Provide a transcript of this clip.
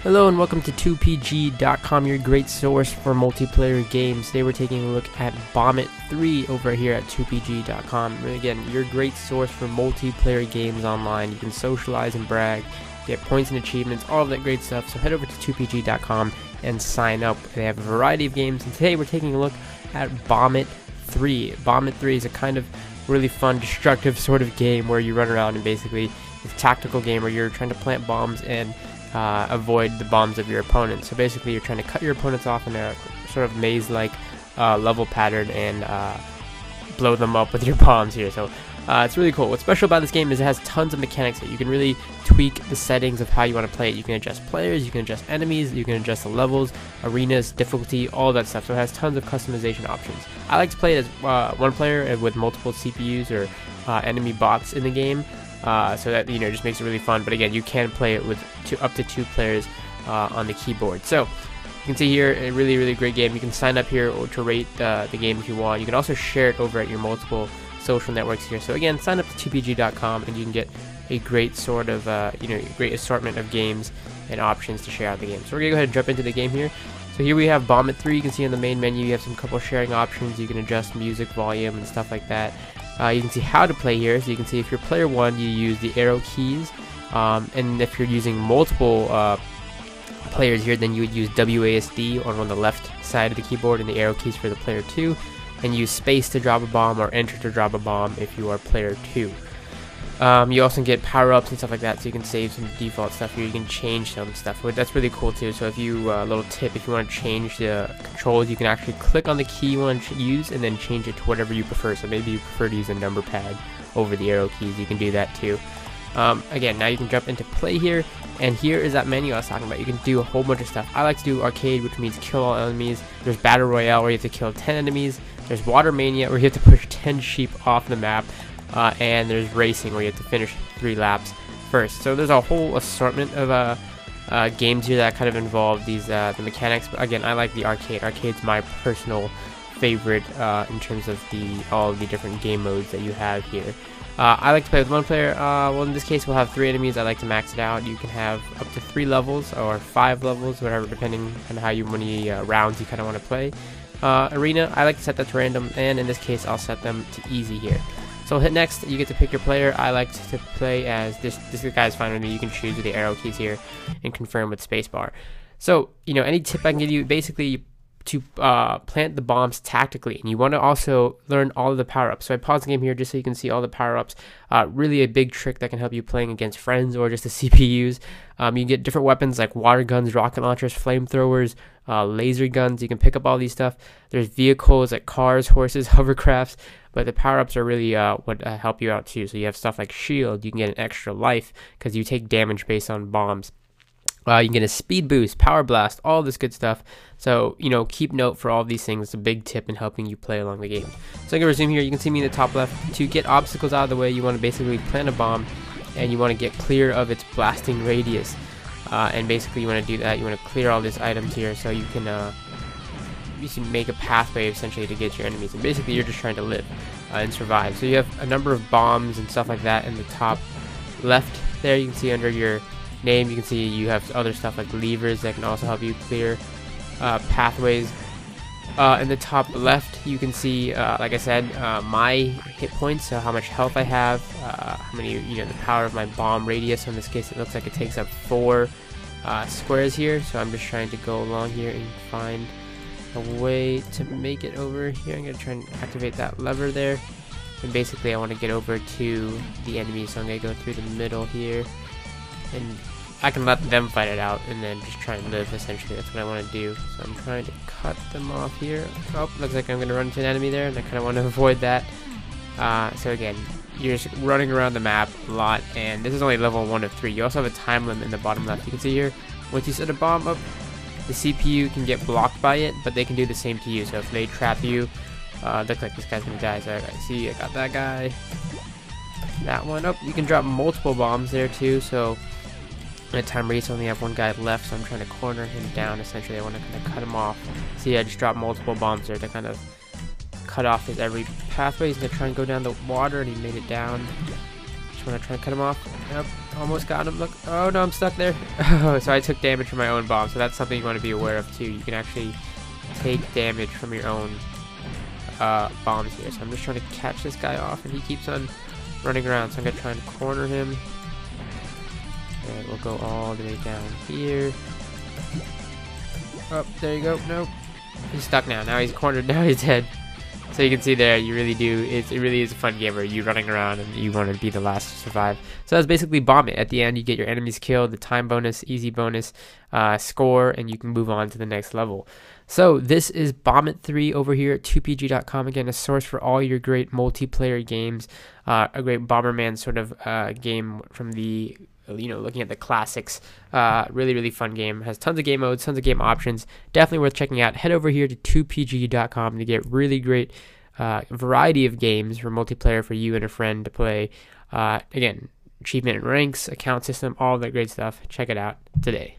Hello and welcome to 2pg.com, your great source for multiplayer games. Today we're taking a look at Bomb.it 3 over here at 2pg.com. Again, your great source for multiplayer games online. You can socialize and brag, get points and achievements, all of that great stuff. So head over to 2pg.com and sign up. They have a variety of games, and today we're taking a look at Bomb.it 3. Bomb.it 3 is a kind of really fun, destructive sort of game where you run around and basically it's a tactical game where you're trying to plant bombs and avoid the bombs of your opponent. So basically you're trying to cut your opponents off in a sort of maze-like level pattern and blow them up with your bombs here. So it's really cool. What's special about this game is it has tons of mechanics that you can really tweak the settings of how you want to play it. You can adjust players, you can adjust enemies, you can adjust the levels, arenas, difficulty, all that stuff. So it has tons of customization options. I like to play it as one player with multiple CPUs or enemy bots in the game. So that just makes it really fun. But again, you can play it with up to 2 players on the keyboard. So you can see here a really great game. You can sign up here to rate the game if you want. You can also share it over at your multiple social networks here. So again, sign up to 2pg.com and you can get a great sort of great assortment of games and options to share out the game. So we're gonna go ahead and jump into the game here. So here we have Bomb.it 3. You can see in the main menu you have some couple sharing options. You can adjust music volume and stuff like that. You can see how to play here. So you can see if you're player 1, you use the arrow keys, and if you're using multiple players here, then you would use WASD on the left side of the keyboard and the arrow keys for the player 2, and use space to drop a bomb or enter to drop a bomb if you are player 2. You also get power-ups and stuff like that, so you can save some default stuff here. You can change some stuff. That's really cool too. So if you, little tip, if you want to change the controls, you can actually click on the key you want to use and then change it to whatever you prefer. So maybe you prefer to use a number pad over the arrow keys, you can do that too. Again, now you can jump into play here, and here is that menu I was talking about. You can do a whole bunch of stuff. I like to do arcade, which means kill all enemies. There's battle royale where you have to kill 10 enemies. There's water mania where you have to push 10 sheep off the map. And there's racing where you have to finish 3 laps first. So there's a whole assortment of games here that kind of involve these the mechanics. But again, I like the arcade. Arcade's my personal favorite in terms of all the different game modes that you have here. I like to play with one player. Well, in this case, we'll have 3 enemies. I like to max it out. You can have up to 3 levels or 5 levels, whatever, depending on how many rounds you kind of want to play. Arena, I like to set that to random, and in this case, I'll set them to easy here. So hit next, you get to pick your player. I like to play as this guy's fine with me. You can choose with the arrow keys here and confirm with spacebar. So, any tip I can give you, basically to plant the bombs tactically, and you want to also learn all of the power-ups. So I paused the game here just so you can see all the power-ups. Really a big trick that can help you playing against friends or just the CPUs. You get different weapons like water guns, rocket launchers, flamethrowers, laser guns. You can pick up all these stuff. There's vehicles like cars, horses, hovercrafts, but the power-ups are really what help you out too. So you have stuff like shield. You can get an extra life because you take damage based on bombs. You can get a speed boost, power blast, all this good stuff. So, keep note for all of these things. It's a big tip in helping you play along the game. So I'm going to resume here. You can see me in the top left. To get obstacles out of the way, you want to basically plant a bomb, and you want to get clear of its blasting radius. And basically you want to do that. You want to clear all these items here so you can make a pathway essentially to get your enemies. And basically you're just trying to live and survive. So you have a number of bombs and stuff like that in the top left there. You can see under your name, you can see you have other stuff like levers that can also help you clear pathways. In the top left, you can see, like I said, my hit points, so how much health I have, how many, the power of my bomb radius. So in this case, it looks like it takes up 4 squares here. So I'm just trying to go along here and find a way to make it over here. I'm gonna try and activate that lever there, and basically I want to get over to the enemy. So I'm gonna go through the middle here, and I can let them fight it out and then just try and live, essentially. That's what I want to do. So I'm trying to cut them off here. Oh, looks like I'm going to run into an enemy there, and I kind of want to avoid that. So again, you're just running around the map a lot, and this is only level 1 of 3. You also have a time limit in the bottom left. You can see here, once you set a bomb up, the CPU can get blocked by it, but they can do the same to you. So if they trap you, looks like this guy's going to die. So I see, I got that guy. That one up. You can drop multiple bombs there too, so at time race, I only have 1 guy left, so I'm trying to corner him down. Essentially, I want to kind of cut him off. See, I just dropped multiple bombs there to kind of cut off his every pathway. He's going to try and go down the water, and he made it down. Just want to try and cut him off. Yep, almost got him. Look. Oh, no, I'm stuck there. Oh, so I took damage from my own bomb. So that's something you want to be aware of, too. You can actually take damage from your own bombs here. So I'm just trying to catch this guy off, and he keeps on running around. So I'm going to try and corner him. And we'll go all the way down here. Oh, there you go. Nope. He's stuck now. Now he's cornered. Now he's dead. So you can see there, you really do. It really is a fun game where you're running around and you want to be the last to survive. So that's basically Bomb It. At the end, you get your enemies killed, the time bonus, easy bonus, score, and you can move on to the next level. So this is Bomb It 3 over here at 2pg.com. Again, a source for all your great multiplayer games. A great Bomberman sort of game from the, looking at the classics. Really, really fun game. Has tons of game modes, tons of game options. Definitely worth checking out. Head over here to 2pg.com to get really great variety of games for multiplayer for you and a friend to play. Again, achievement and ranks, account system, all that great stuff. Check it out today.